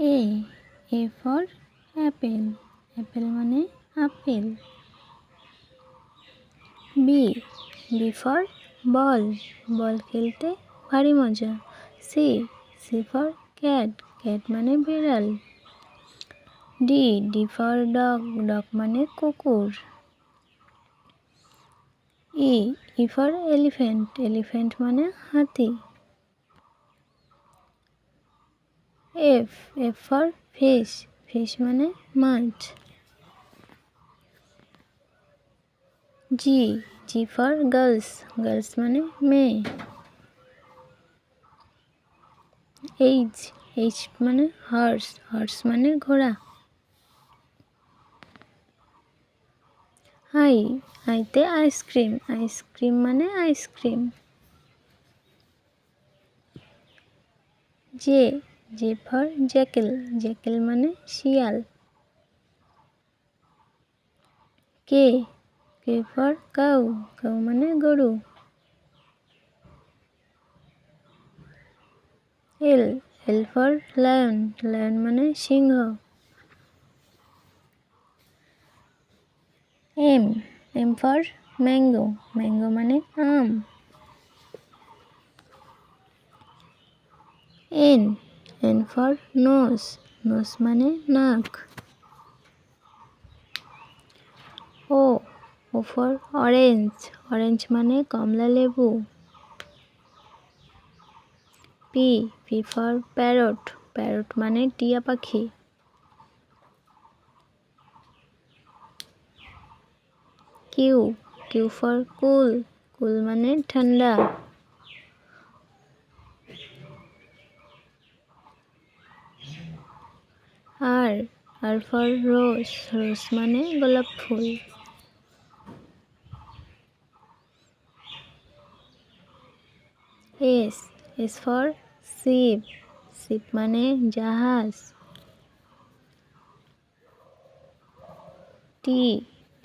A for Apple, Apple মানে apple. B for ball, বল খেলতে ভারী মজা। সি ফর ক্যাট, ক্যাট মানে বিড়াল। ডি ফর ডগ, ডগ মানে কুকুর। ই ফর এলিফ্যান্ট, এলিফ্যান্ট মানে হাতি। এফ ফর ফিশ, ফিশ মানে মাছ। জি ফর গার্লস, গার্লস মানে মেয়ে। এইচ মানে হর্স, হর্স মানে ঘোড়া। আইতে আইসক্রিম, আইসক্রিম মানে ice cream. J for Jekyll, Jekyll মানে শিয়াল। কে ফর কাউ, কাউ মানে গরু। এল ফর লায়ন, লায়ন মানে সিংহ। এম ফর ম্যাঙ্গো, ম্যাঙ্গো মানে আম। এন ফর নোজ, নোজ মানে নাক। ও ফর অরেঞ্জ, অরেঞ্জ মানে কমলা লেবু। পি ফর প্যারট, প্যারট মানে টিয়া পাখি। কিউ ফর কুল, কুল মানে ঠান্ডা। আর ফর রোজ, রোজ মানে গোলাপ ফুল। এস ফর শিপ, শিপ মানে জাহাজ।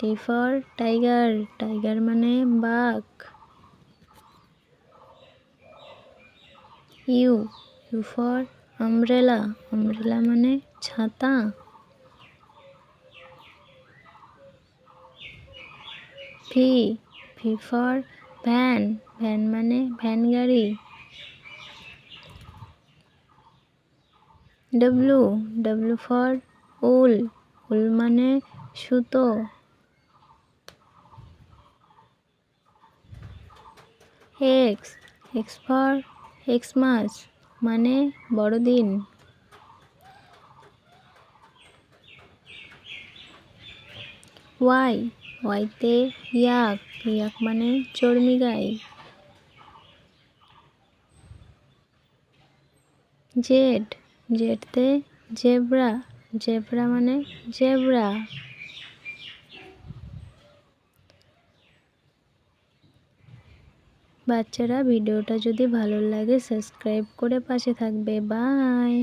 টি ফর টাইগার, টাইগার মানে বাঘ। ইউ ফর আমব্রেলা, আমব্রেলা মানে ছাতা। ভি ফর ভ্যান, ভ্যান মানে ভ্যান গাড়ি। ডব্লু ফর উল, উল মানে সুতো। এক্স ফর এক্সমাস মানে বড়দিন। ওয়াইতে ইয়াক, ইয়াক মানে চর্মি গাই। জেডতে জেব্রা, জেব্রা মানে জেব্রা। বাচ্চারা ভিডিওটা যদি ভালো লাগে সাবস্ক্রাইব করে পাশে থাকবে। বাই।